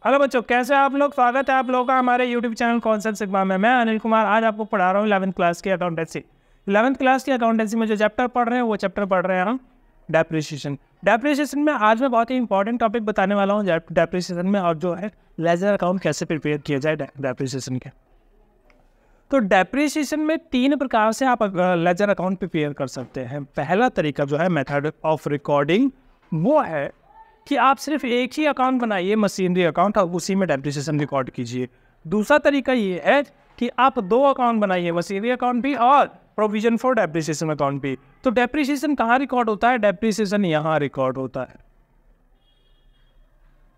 Hello बच्चों, कैसे आप लोग? स्वागत है आप लोगों का हमारे यूट्यूब चैनल कॉन्सेप्ट सिग्मा में। मैं अनिल कुमार आज आपको पढ़ा रहा हूँ 11th क्लास की अकाउंटेंसी। 11th क्लास की अकाउंटेंसी में जो चैप्टर पढ़ रहे हैं वो चैप्टर पढ़ रहे हैं हम डेप्रिसिएशन। डेप्रिसिएशन में आज मैं बहुत ही इंपॉर्टेंट टॉपिक बताने वाला हूँ डेप्रिसिएशन में, और जो है लेजर अकाउंट कैसे प्रिपेयर किया जाए डेप्रिसिएशन के। तो डेप्रिसिएशन में 3 प्रकार से आप लेजर अकाउंट प्रिपेयर कर सकते हैं। पहला तरीका जो है मेथड ऑफ रिकॉर्डिंग, वो है कि आप सिर्फ एक ही अकाउंट बनाइए, मशीनरी अकाउंट, और उसी में डेप्रिसिएशन रिकॉर्ड कीजिए। दूसरा तरीका ये है कि आप 2 अकाउंट बनाइए, मशीनरी अकाउंट भी और प्रोविजन फॉर डेप्रिसिएशन अकाउंट भी। तो डेप्रिसिएशन कहाँ रिकॉर्ड होता है? डेप्रिसिएशन यहाँ रिकॉर्ड होता है,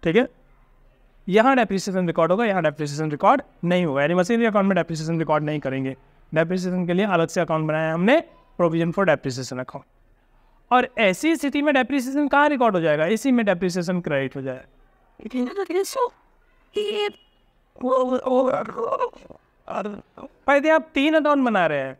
ठीक है। यहाँ डेप्रिसिएशन रिकॉर्ड होगा, यहाँ डेप्रिसिएशन रिकॉर्ड नहीं होगा, यानी मशीनरी अकाउंट में डेप्रिसिएशन रिकॉर्ड नहीं करेंगे। डेप्रिसिएशन के लिए अलग से अकाउंट बनाया हमने, प्रोविजन फॉर डेप्रिसिएशन अकाउंट। और ऐसी स्थिति में डेप्रिसिएशन कहाँ रिकॉर्ड हो जाएगा? इसी में डेप्रिसिएशन क्रेडिट हो जाएगा। पहले आप 3 अकाउंट बना रहे हैं,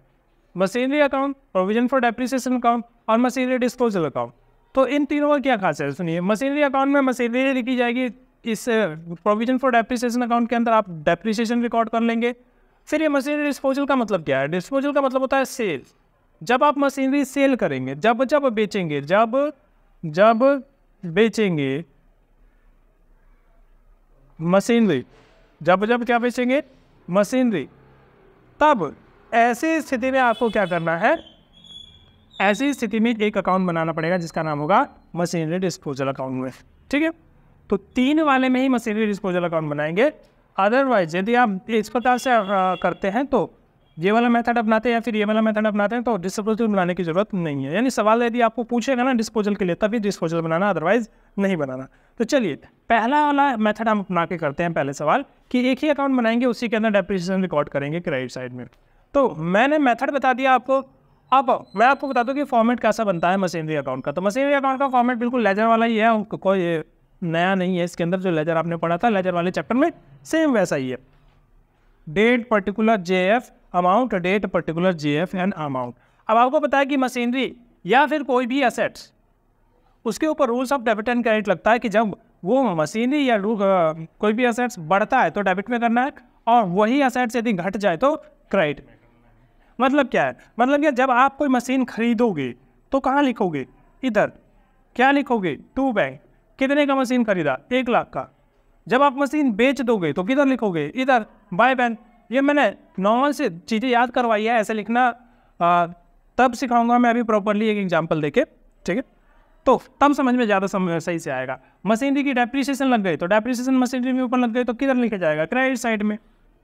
machinery account, provision for depreciation account और मशीनरी डिस्पोजल अकाउंट। तो इन तीनों का क्या खासियत है सुनिए। मशीनरी अकाउंट में मशीनरी लिखी जाएगी, इस प्रोविजन फॉर डेप्रिसिएशन अकाउंट के अंदर आप डेप्रिसिएशन रिकॉर्ड कर लेंगे। फिर ये मशीनरी डिस्पोजल का मतलब क्या है? डिस्पोजल का मतलब होता है सेल। जब आप मशीनरी सेल करेंगे, जब बेचेंगे, जब बेचेंगे मशीनरी, जब क्या बेचेंगे? मशीनरी। तब ऐसी स्थिति में आपको क्या करना है? ऐसी स्थिति में एक अकाउंट बनाना पड़ेगा जिसका नाम होगा मशीनरी डिस्पोजल अकाउंट में, ठीक है। तो 3 वाले में ही मशीनरी डिस्पोजल अकाउंट बनाएंगे। अदरवाइज यदि आप इस प्रकार से करते हैं तो ये वाला मेथड अपनाते हैं या फिर ये वाला मेथड अपनाते हैं तो डिस्पोजल बनाने की जरूरत नहीं है। यानी सवाल यदि आपको पूछेगा ना डिस्पोजल के लिए, तभी डिस्पोजल बनाना, अदरवाइज नहीं बनाना। तो चलिए पहला वाला मेथड हम अपना के करते हैं। पहले सवाल कि एक ही अकाउंट बनाएंगे, उसी के अंदर डेप्रिसिएशन रिकॉर्ड करेंगे क्रेडिट साइड में। तो मैंने मेथड बता दिया आपको। अब मैं आपको बता दूं कि फॉर्मेट कैसा बनता है मशीनरी अकाउंट का। तो मशीनरी अकाउंट का फॉर्मेट बिल्कुल लेजर वाला ही है, कोई नया नहीं है इसके अंदर। जो लेजर आपने पढ़ा था लेजर वाले चैप्टर में, सेम वैसा ही है। Date particular JF amount, date particular JF and amount. अब आपको पता है कि मशीनरी या फिर कोई भी एसेट्स, उसके ऊपर rules of debit and credit लगता है कि जब वो मशीनरी या कोई भी एसेट्स बढ़ता है तो डेबिट में करना है, और वही एसेट्स यदि घट जाए तो क्रेडिट में। मतलब क्या है? मतलब क्या, जब आप कोई मशीन खरीदोगे तो कहाँ लिखोगे? इधर। क्या लिखोगे? To bank. कितने का मशीन खरीदा? 1 लाख का। जब आप मशीन बेच दोगे तो किधर लिखोगे? इधर, बाय बैंक। ये मैंने नॉर्मल से चीज़ें याद करवाई है, ऐसे लिखना तब सिखाऊंगा मैं अभी प्रॉपरली एक एग्जांपल देके, ठीक है। तो तब समझ में ज़्यादा सही से आएगा। मशीनरी की डेप्रिसिएशन लग गई तो डेप्रिसिएशन मशीनरी में ऊपर लग गई तो किधर लिखा जाएगा? क्रेडिट साइड में,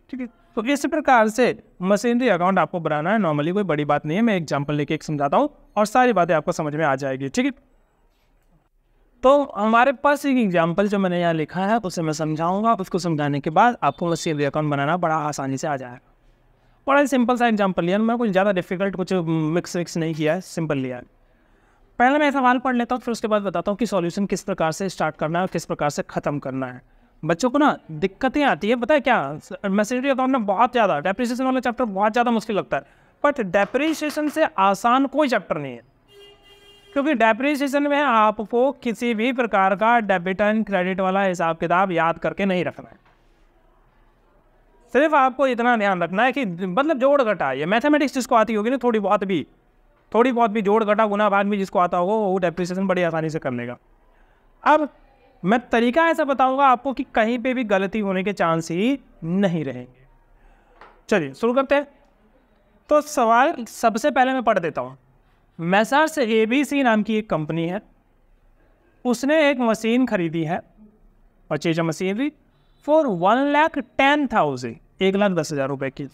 ठीक है। तो इस प्रकार से मशीनरी अकाउंट आपको बनाना है। नॉर्मली कोई बड़ी बात नहीं है, मैं एग्जाम्पल लेके एक समझाता हूँ और सारी बातें आपको समझ में आ जाएगी, ठीक है। तो हमारे पास एक एग्जाम्पल जो मैंने यहाँ लिखा है उसे मैं समझाऊंगा। उसको समझाने के बाद आपको मशीनरी अकाउंट बनाना बड़ा आसानी से आ जाएगा। बड़ा ही सिंपल सा एग्जाम्पल लिया, मैं कुछ ज़्यादा डिफिकल्ट कुछ मिक्स नहीं किया है, सिंपल लिया है। पहले मैं सवाल पढ़ लेता हूँ, फिर उसके बाद बताता हूँ कि सॉल्यूशन किस प्रकार से स्टार्ट करना है और किस प्रकार से ख़त्म करना है। बच्चों को ना दिक्कतें आती है, पता है क्या? मशीनरी अकाउंट में बहुत ज़्यादा डेप्रिसिएशन वाला चैप्टर बहुत ज़्यादा मुश्किल लगता है, बट डेप्रिसिएशन से आसान कोई चैप्टर नहीं है। क्योंकि डेप्रिसिएशन में आपको किसी भी प्रकार का डेबिट एंड क्रेडिट वाला हिसाब किताब याद करके नहीं रखना है। सिर्फ आपको इतना ध्यान रखना है कि मतलब जोड़ घटा, ये मैथमेटिक्स जिसको आती होगी ना थोड़ी बहुत भी जोड़ घटा गुना भाग भी जिसको आता होगा वो डेप्रिसिएशन बड़ी आसानी से कर लेगा। अब मैं तरीका ऐसा बताऊंगा आपको कि कहीं पे भी गलती होने के चांस ही नहीं रहेंगे। चलिए शुरू करते हैं। तो सवाल सबसे पहले मैं पढ़ देता हूँ। मैसर्स ABC नाम की एक कंपनी है, उसने एक मशीन खरीदी है, परचेज मशीनरी फॉर 1,10,000, 1,10,000 रुपये की।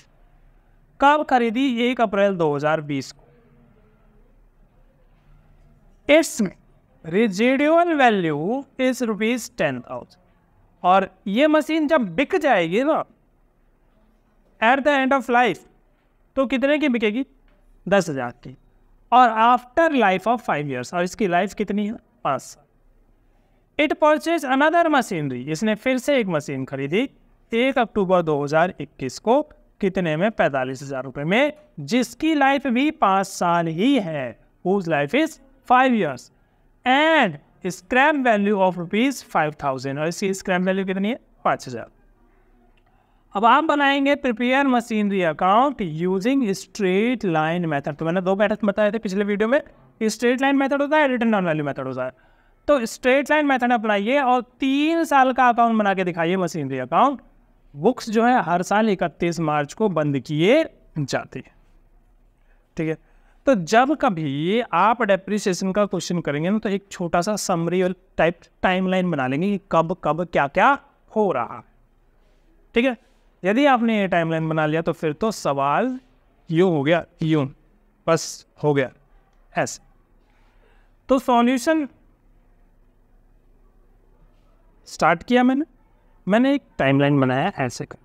कब खरीदी? 1 अप्रैल 2020 को। It's residual value is ₹10,000। और ये मशीन जब बिक जाएगी ना at the end of life तो कितने की बिकेगी? 10,000 की। और आफ्टर लाइफ ऑफ 5 years, और इसकी लाइफ कितनी है? 5 साल। इट परचेज अनदर मशीनरी, इसने फिर से एक मशीन खरीदी 1 अक्टूबर 2021 को। कितने में? 45,000 रुपये में, जिसकी लाइफ भी 5 साल ही है। Whose life is 5 years। And scrap value of ₹5,000 और इसकी स्क्रैप वैल्यू कितनी है 5,000। अब आप बनाएंगे prepare machinery account using straight line method. तो मैंने 2 मेथड बताए थे पिछले वीडियो में, स्ट्रेट लाइन मेथड होता है, रिटर्न डाउन वैल्यू मेथड होता है। तो स्ट्रेट लाइन मेथड अपनाइए और 3 साल का अकाउंट बना के दिखाइए मशीनरी अकाउंट। बुक्स जो है हर साल 31 मार्च को बंद किए जाते हैं, ठीक है। तो जब कभी आप डेप्रिसिएशन का क्वेश्चन करेंगे ना, तो एक छोटा सा समरी टाइप टाइमलाइन बना लेंगे कि कब कब क्या क्या हो रहा, ठीक है। यदि आपने ये टाइमलाइन बना लिया तो फिर तो सवाल यूं हो गया, यूं बस हो गया ऐसे। तो सॉल्यूशन स्टार्ट किया मैंने एक टाइमलाइन बनाया ऐसे कर।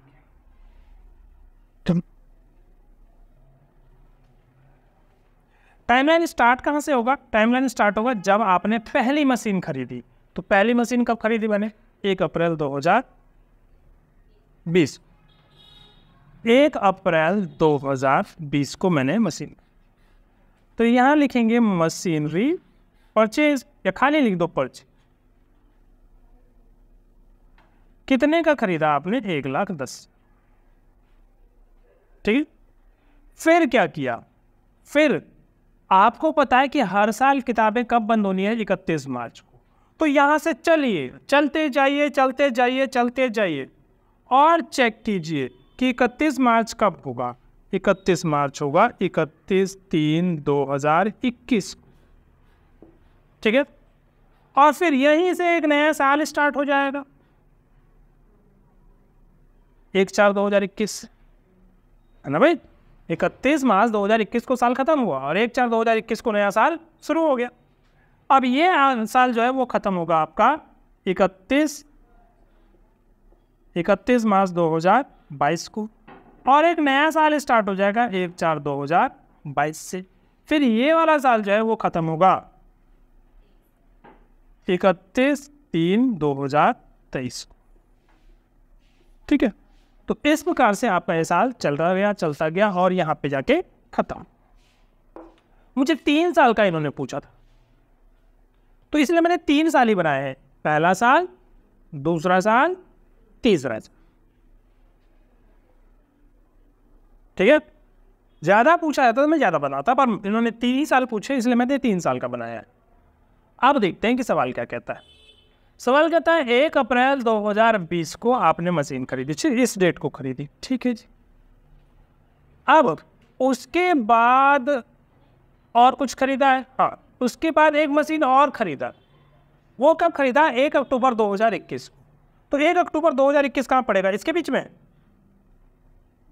टाइमलाइन स्टार्ट कहाँ से होगा? टाइमलाइन स्टार्ट होगा जब आपने पहली मशीन खरीदी। तो पहली मशीन कब खरीदी मैंने? 1 अप्रैल 2020। 1 अप्रैल 2020 को मैंने मशीन। तो यहाँ लिखेंगे मशीनरी परचेज या खाली लिख दो परचेज। कितने का खरीदा आपने? 1,10,000, ठीक है। फिर क्या किया? फिर आपको पता है कि हर साल किताबें कब बंद होनी है? 31 मार्च को। तो यहां से चलिए, चलते जाइए चलते जाइए चलते जाइए और चेक कीजिए कि 31 मार्च कब होगा। 31 मार्च होगा 31/3/2021, ठीक है। और फिर यहीं से एक नया साल स्टार्ट हो जाएगा, 1/4/2021, है ना भाई। 31 मार्च 2021 को साल खत्म हुआ और 1/4/2021 को नया साल शुरू हो गया। अब ये साल जो है वो खत्म होगा आपका 31 मार्च 2022 को और एक नया साल स्टार्ट हो जाएगा 1/4/2022 से। फिर ये वाला साल जो है वो खत्म होगा 31/3/2023, ठीक है। तो इस प्रकार से आपका ये साल चल रहा गया, चलता गया और यहाँ पे जाके खत्म। मुझे 3 साल का इन्होंने पूछा था, तो इसलिए मैंने 3 साल ही बनाए हैं। पहला साल, दूसरा साल, तीसरा साल, ठीक है। ज़्यादा पूछा जाता तो मैं ज़्यादा बनाता, पर इन्होंने 3 ही साल पूछे इसलिए मैंने 3 साल का बनाया है। अब देखते हैं कि सवाल क्या कहता है। सवाल कहता है 1 अप्रैल 2020 को आपने मशीन खरीदी, इस डेट को खरीदी, ठीक है जी। अब उसके बाद और कुछ खरीदा है? हाँ, उसके बाद एक मशीन और खरीदा। वो कब खरीदा? 1 अक्टूबर 2021 को। तो 1 अक्टूबर 2021 कहाँ पड़ेगा? इसके बीच में?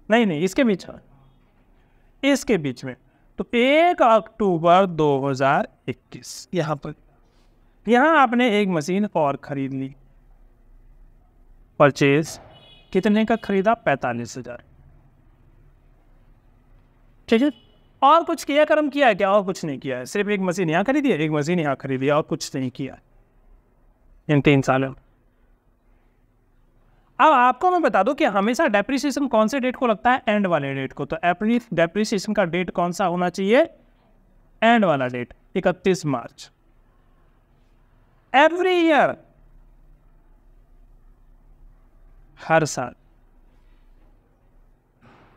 नहीं, इसके बीच में, इसके बीच में। तो 1 अक्टूबर 2021 यहाँ पर, यहाँ आपने एक मशीन और खरीद ली। परचेज कितने का खरीदा? 45,000, ठीक है। और कुछ किया कर्म किया है क्या? और कुछ नहीं किया है, सिर्फ एक मशीन यहाँ खरीदी है, एक मशीन यहाँ खरीदी है और कुछ नहीं किया इन 3 सालों में। अब आपको मैं बता दूं कि हमेशा डेप्रिसिएशन कौन से डेट को लगता है? एंड वाले डेट को। तो डेप्रिसिएशन का डेट कौन सा होना चाहिए? एंड वाला डेट, 31 मार्च। एवरी ईयर, हर साल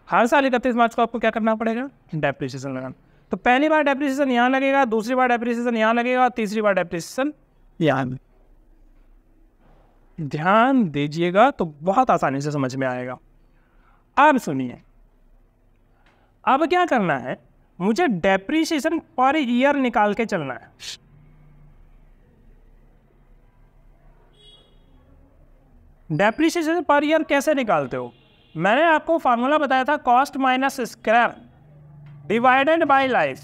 31 मार्च को आपको क्या करना पड़ेगा? डेप्रिसिएशन लगाना। तो पहली बार डेप्रिसिएशन यहाँ लगेगा, दूसरी बार डेप्रिसिएशन यहाँ लगेगा, तीसरी बार डेप्रिसिएशन यहाँ। ध्यान दीजिएगा तो बहुत आसानी से समझ में आएगा। अब सुनिए, अब क्या करना है? मुझे डेप्रिसिएशन पर ईयर निकाल के चलना है। डेप्रिसिएशन पर ईयर कैसे निकालते हो? मैंने आपको फार्मूला बताया था, cost minus scrap divided by life.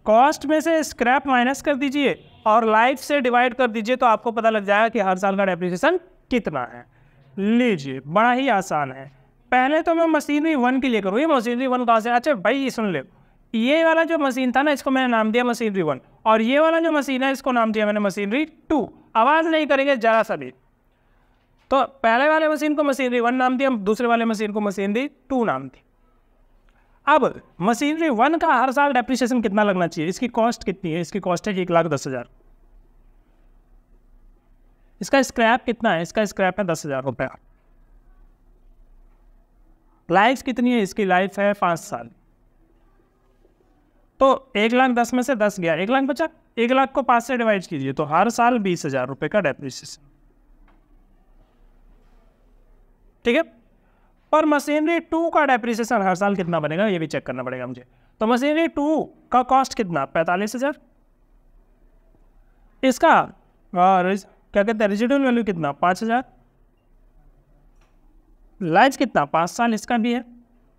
Cost में से स्क्रैप माइनस कर दीजिए और लाइफ से डिवाइड कर दीजिए, तो आपको पता लग जाएगा कि हर साल का डेप्रिसिएशन कितना है। लीजिए, बड़ा ही आसान है। पहले तो मैं मशीनरी 1 के लिए करूँ। ये मशीनरी 1 कहाँ से? अच्छा भाई सुन ले, ये वाला जो मशीन था ना, इसको मैंने नाम दिया मशीनरी 1 और ये वाला जो मशीन है इसको नाम दिया मैंने मशीनरी 2। आवाज़ नहीं करेंगे जरा सा भी। तो पहले वाले मशीन को मशीनरी 1 नाम दिया, दूसरे वाले मशीन को मशीनरी 2 नाम दी। अब मशीनरी 1 का हर साल डेप्रिसिएशन कितना लगना चाहिए? इसकी कॉस्ट कितनी है? इसकी कॉस्ट है 1,10,000। इसका स्क्रैप कितना है? इसका स्क्रैप है 10,000 रुपये। लाइफ कितनी है? इसकी लाइफ है 5 साल। तो 1,10,000 में से 10 गया, 1,00,000 बचा। 1,00,000 को 5 से डिवाइड कीजिए तो हर साल 20,000 रुपये का डेप्रिसिएशन। ठीक है। पर मशीनरी 2 का डेप्रिसिएशन हर साल कितना बनेगा ये भी चेक करना पड़ेगा मुझे। तो मशीनरी 2 का कॉस्ट कितना? 45,000। इसका क्या कहते हैं रेजिडुअल वैल्यू कितना? 5,000। लाइफ कितना? 5 साल इसका भी है।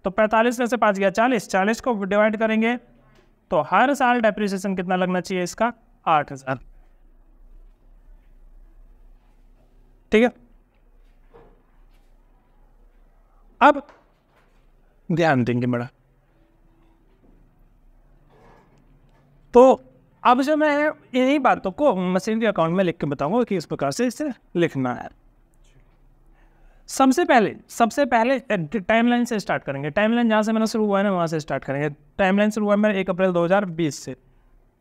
तो 45 में से 5 गया 40, 40 को डिवाइड करेंगे तो हर साल डेप्रिसिएशन कितना लगना चाहिए इसका? 8,000। ठीक है। अब ध्यान देंगे बड़ा। तो अब जो मैं इन्हीं बातों को मशीनरी अकाउंट में लिख के बताऊंगा कि इस प्रकार से इसे लिखना है। सबसे पहले टाइमलाइन से स्टार्ट करेंगे। टाइमलाइन जहाँ से मेरा शुरू हुआ है ना वहाँ से स्टार्ट करेंगे। टाइमलाइन शुरू हुआ है मेरा 1 अप्रैल 2020 से।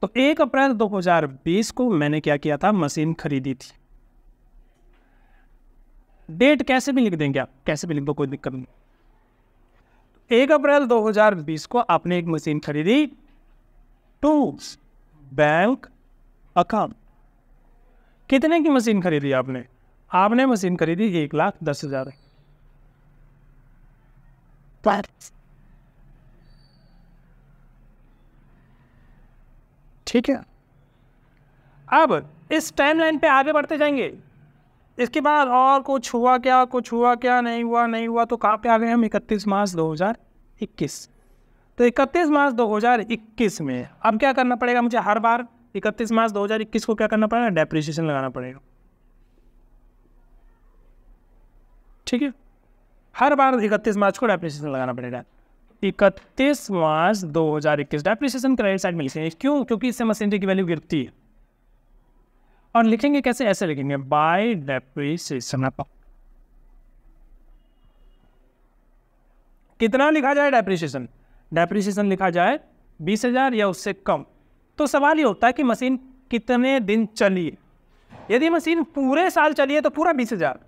तो 1 अप्रैल 2020 को मैंने क्या किया था? मशीन खरीदी थी। डेट कैसे भी लिख देंगे आप, कैसे भी लिख दो, कोई दिक्कत नहीं। 1 अप्रैल 2020 को आपने एक मशीन खरीदी टू बैंक अकाउंट। कितने की मशीन खरीदी आपने? आपने मशीन खरीदी 1,10,000। ठीक है। अब इस टाइमलाइन पे आगे बढ़ते जाएंगे। इसके बाद और कुछ हुआ क्या, कुछ हुआ क्या, नहीं हुआ तो कहाँ पे आ गए हम? 31 मार्च 2021। तो 31 मार्च 2021 में अब क्या करना पड़ेगा मुझे? हर बार 31 मार्च 2021 को क्या करना पड़ेगा? डेप्रिसिएशन लगाना पड़ेगा। ठीक है। हर बार 31 मार्च को डेप्रिसिएशन लगाना पड़ेगा। 31 मार्च 2021 डेप्रिसिएशन क्रेडिट साइड में लिखेंगे। क्यों? क्योंकि इससे मशीनरी की वैल्यू गिरती है। और लिखेंगे कैसे? ऐसे लिखेंगे बाय डेप्रिसिएशन। कितना लिखा जाए डेप्रिसिएशन? डेप्रिसिएशन लिखा जाए 20,000 या उससे कम। तो सवाल ये होता है कि मशीन कितने दिन चली है। यदि मशीन पूरे साल चली है तो पूरा 20,000।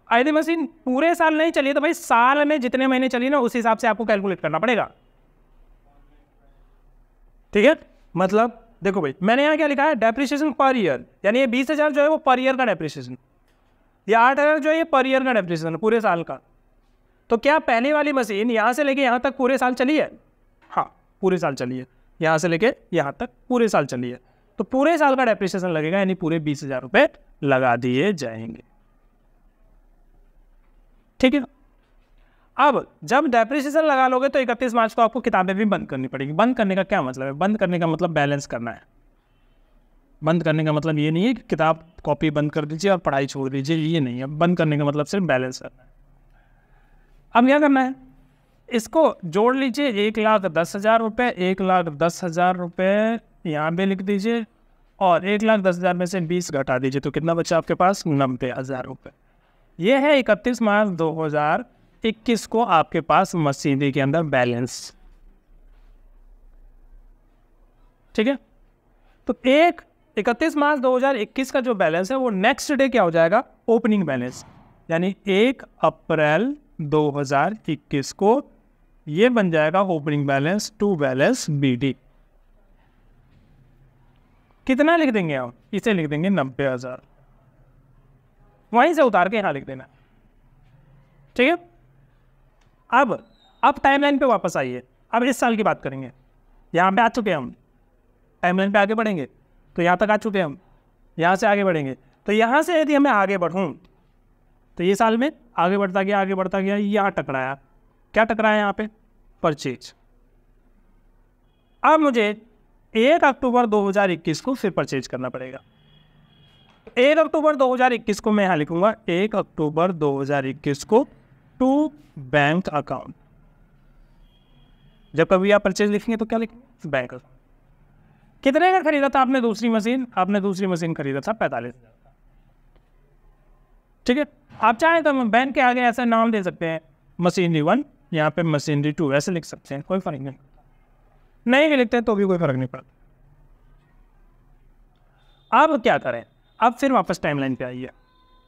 यदि मशीन पूरे साल नहीं चली है तो भाई साल में जितने महीने चली ना उस हिसाब से आपको कैलकुलेट करना पड़ेगा। ठीक है। मतलब देखो भाई मैंने यहाँ क्या लिखा है? डेप्रिसिएशन पर ईयर, यानी ये 20,000 जो है वो पर ईयर का डेप्रिसिएशन, ये 8,000 जो है ये पर ईयर का डेप्रिसिएशन पूरे साल का। तो क्या पहली वाली मशीन यहाँ से लेके यहाँ तक पूरे साल चली है? हाँ पूरे साल चली है। यहाँ से लेके यहाँ तक पूरे साल चली है। तो पूरे साल का डेप्रिसिएशन लगेगा, यानी पूरे 20,000 रुपये लगा दिए जाएंगे। ठीक है। अब जब डेप्रिसिएशन लगा लोगे तो 31 मार्च को आपको किताबें भी बंद करनी पड़ेगी। बंद करने का क्या मतलब है? बंद करने का मतलब बैलेंस करना है। बंद करने का मतलब ये नहीं है कि किताब कॉपी बंद कर दीजिए और पढ़ाई छोड़ दीजिए, ये नहीं है। बंद करने का मतलब सिर्फ बैलेंस करना है। अब क्या करना है? इसको जोड़ लीजिए 1,10,000 रुपये, 1,10,000 रुपये यहाँ पे लिख दीजिए और 1,10,000 में से 20 घटा दीजिए तो कितना बचा आपके पास? 90,000 रुपये। ये है 31 मार्च 2021 को आपके पास मशीनरी के अंदर बैलेंस। ठीक है। तो 31 मार्च 2021 का जो बैलेंस है वो नेक्स्ट डे क्या हो जाएगा? Opening balance. यानी 1 अप्रैल 2021 को ये बन जाएगा opening balance to balance BD। कितना लिख देंगे हम? इसे लिख देंगे 90,000। वहीं से उतार के यहाँ लिख देना। ठीक है। अब टाइमलाइन पे वापस आइए। अब इस साल की बात करेंगे। यहाँ पे आ चुके हम, टाइमलाइन पे आगे बढ़ेंगे तो यहाँ तक आ चुके हम। यहाँ से आगे बढ़ेंगे तो यहाँ से यदि हमें आगे बढ़ूँ तो ये साल में आगे बढ़ता गया, यहाँ टकराया। क्या टकराया यहाँ पे? परचेज। अब मुझे 1 अक्टूबर 2021 को फिर परचेज करना पड़ेगा। 1 अक्टूबर 2021 को मैं यहाँ लिखूंगा 1 अक्टूबर 2021 को टू बैंक अकाउंट। जब कभी आप परचेज लिखेंगे तो क्या लिखेंगे? Bank account. कितने का खरीदा था आपने दूसरी मशीन? आपने दूसरी मशीन खरीदा था 45,000 का। ठीक है। आप चाहें तो बैंक के आगे ऐसा नाम दे सकते हैं मशीनरी 1, यहाँ पे मशीनरी 2 ऐसे लिख सकते हैं, कोई फर्क नहीं भी लिखते हैं तो भी कोई फर्क नहीं पड़ता। अब क्या करें? अब फिर वापस टाइमलाइन पे आइए,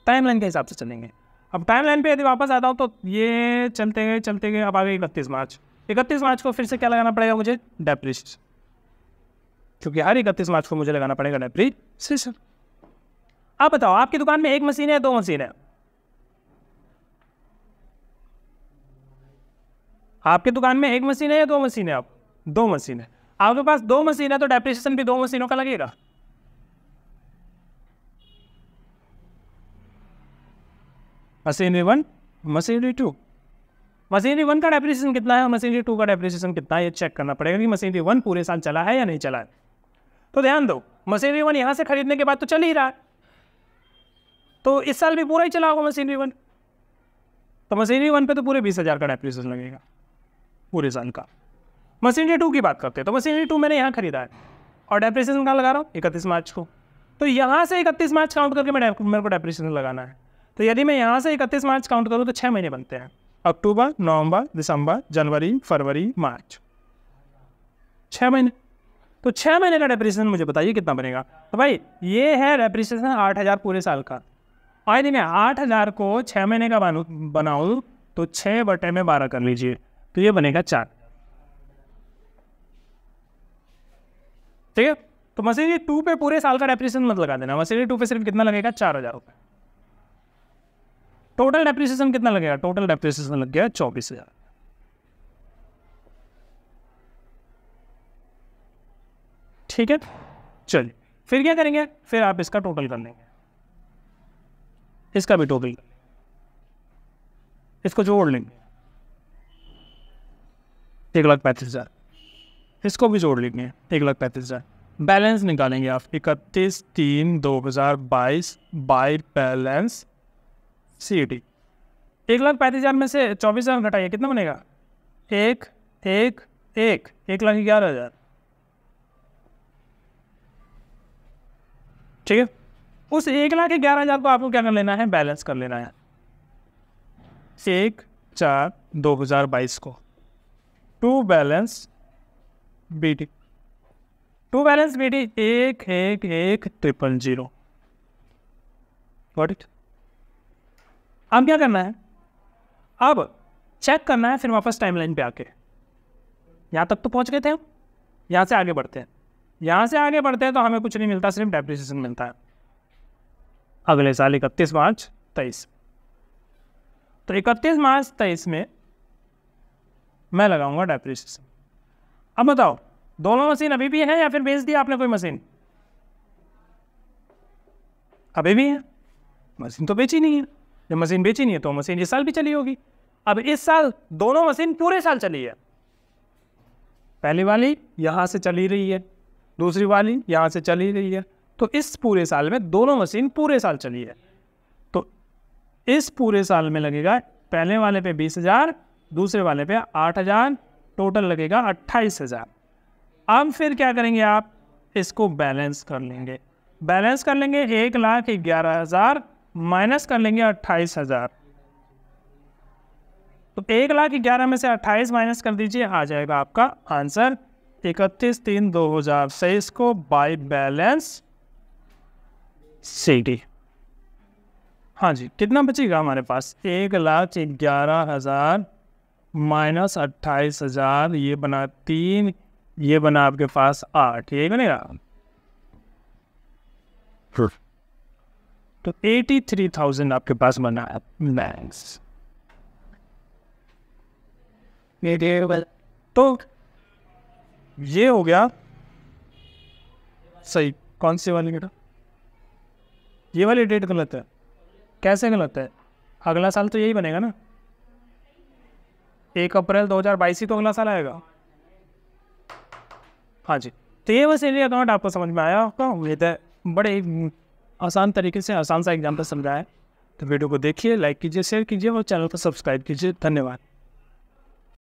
टाइमलाइन के हिसाब से चलेंगे। अब टाइमलाइन पे यदि वापस आता हूँ तो ये चलते गए अब आ गए 31 मार्च। 31 मार्च को फिर से क्या लगाना पड़ेगा मुझे? डेप्रिसिएशन, क्योंकि हर 31 मार्च को मुझे लगाना पड़ेगा डेप्रिसिएशन। आप बताओ, आपकी दुकान में एक मशीन है, 2 मशीन है? आपकी दुकान में एक मशीन है या 2 मशीन है? आप 2 मशीन है। आपके पास 2 मशीन है तो डेप्रिसिएशन भी 2 मशीनों का लगेगा। Machinery 1, machinery 2। मशीनरी 1 का डेप्रिसिएशन कितना है और मशीनरी 2 का डेप्रिसिएशन कितना है, ये चेक करना पड़ेगा कि मशीनरी 1 पूरे साल चला है या नहीं चला है। तो ध्यान दो, मशीनरी 1 यहाँ से खरीदने के बाद तो चल ही रहा है, तो इस साल भी पूरा ही चला होगा मशीनरी 1। तो मशीनरी 1 पे तो पूरे 20,000 का डेप्रिसिएशन लगेगा पूरे साल का। मशीनरी 2 की बात करते हैं, तो मशीनरी 2 मैंने यहाँ खरीदा है और डेप्रिसिएशन कहाँ लगा रहा हूँ? 31 मार्च को। तो यहाँ से 31 मार्च काउंट करके मेरे को डेप्रिसिएशन लगाना है। तो यदि मैं यहाँ से 31 मार्च काउंट करूँ तो 6 महीने बनते हैं, अक्टूबर, नवंबर, दिसंबर, जनवरी, फरवरी, मार्च, 6 महीने। तो 6 महीने का डेप्रिसिएशन मुझे बताइए कितना बनेगा। तो भाई ये है डेप्रिसिएशन 8,000 पूरे साल का। और यदि मैं 8,000 को 6 महीने का बनाऊँ तो 6/12 कर लीजिए, तो ये बनेगा 4। ठीक है, तो मशीनरी 2 पे पूरे साल का डेप्रिसिएशन मत लगा देना। मशीनरी 2 पे सिर्फ कितना लगेगा? 4,000 रुपये। टोटल डेप्रिसिएशन कितना लगेगा? टोटल डेप्रिसिएशन लग गया 24,000। ठीक है, चलिए फिर क्या करेंगे? फिर आप इसका टोटल कर लेंगे, इसका भी टोटल कर लेंगे, इसको जोड़ लेंगे 1,35,000, इसको भी जोड़ लेंगे 1,35,000। बैलेंस निकालेंगे आप 31/3/2022 बाई बैलेंस CET। 1,35,000 में से 24,000 घटाइए, कितना बनेगा? 1,11,000। ठीक है, उस 1,11,000 को आपको क्या कर लेना है? बैलेंस कर लेना है 1/4/2022 को। To balance BT 1,11,000। Got it. अब क्या करना है? अब चेक करना है फिर वापस टाइमलाइन पे आके। यहाँ तक तो पहुँच गए थे हम, यहाँ से आगे बढ़ते हैं। यहाँ से आगे बढ़ते हैं तो हमें कुछ नहीं मिलता, सिर्फ डेप्रिसिएशन मिलता है अगले साल 31 मार्च 23। तो 31 मार्च 23 में मैं लगाऊंगा डेप्रिसिएशन। अब बताओ, दोनों मशीन अभी भी है या फिर बेच दिया आपने कोई मशीन? अभी भी है, मशीन तो बेची नहीं है। जब मशीन बेची नहीं है तो मशीन इस साल भी चली होगी। अब इस साल दोनों मशीन पूरे साल चली है। पहली वाली यहाँ से चली रही है, दूसरी वाली यहाँ से चली रही है, तो इस पूरे साल में दोनों मशीन पूरे साल चली है। तो इस पूरे साल में लगेगा पहले वाले पे 20,000, दूसरे वाले पे 8,000, टोटल लगेगा 28,000। अब फिर क्या करेंगे आप? इसको बैलेंस कर लेंगे। बैलेंस कर लेंगे 1,11,000 माइनस कर लेंगे 28,000। तो 1,11,000 में से 28 माइनस कर दीजिए, आ जाएगा आपका आंसर 31/3/2023 को बाई बैलेंस CET। हाँ जी, कितना बचेगा हमारे पास? 1,11,000 माइनस 28,000, ये बना 3, ये बना आपके पास 8, यही बनेगा। तो 83,000 आपके पास बना है मैक्स। तो ये हो गया सही। कौन सी वाली बेटा? ये वाली डेट गलत है। कैसे गलत है? अगला साल तो यही बनेगा ना, 1 अप्रैल 2022 ही तो अगला साल आएगा। हाँ जी, तो ये बस एरिया अकाउंट आपको समझ में आया होगा। उम्मीद है बड़े आसान तरीके से आसान सा एग्जाम्पल समझाया है। तो वीडियो को देखिए, लाइक कीजिए, शेयर कीजिए और चैनल को सब्सक्राइब कीजिए। धन्यवाद।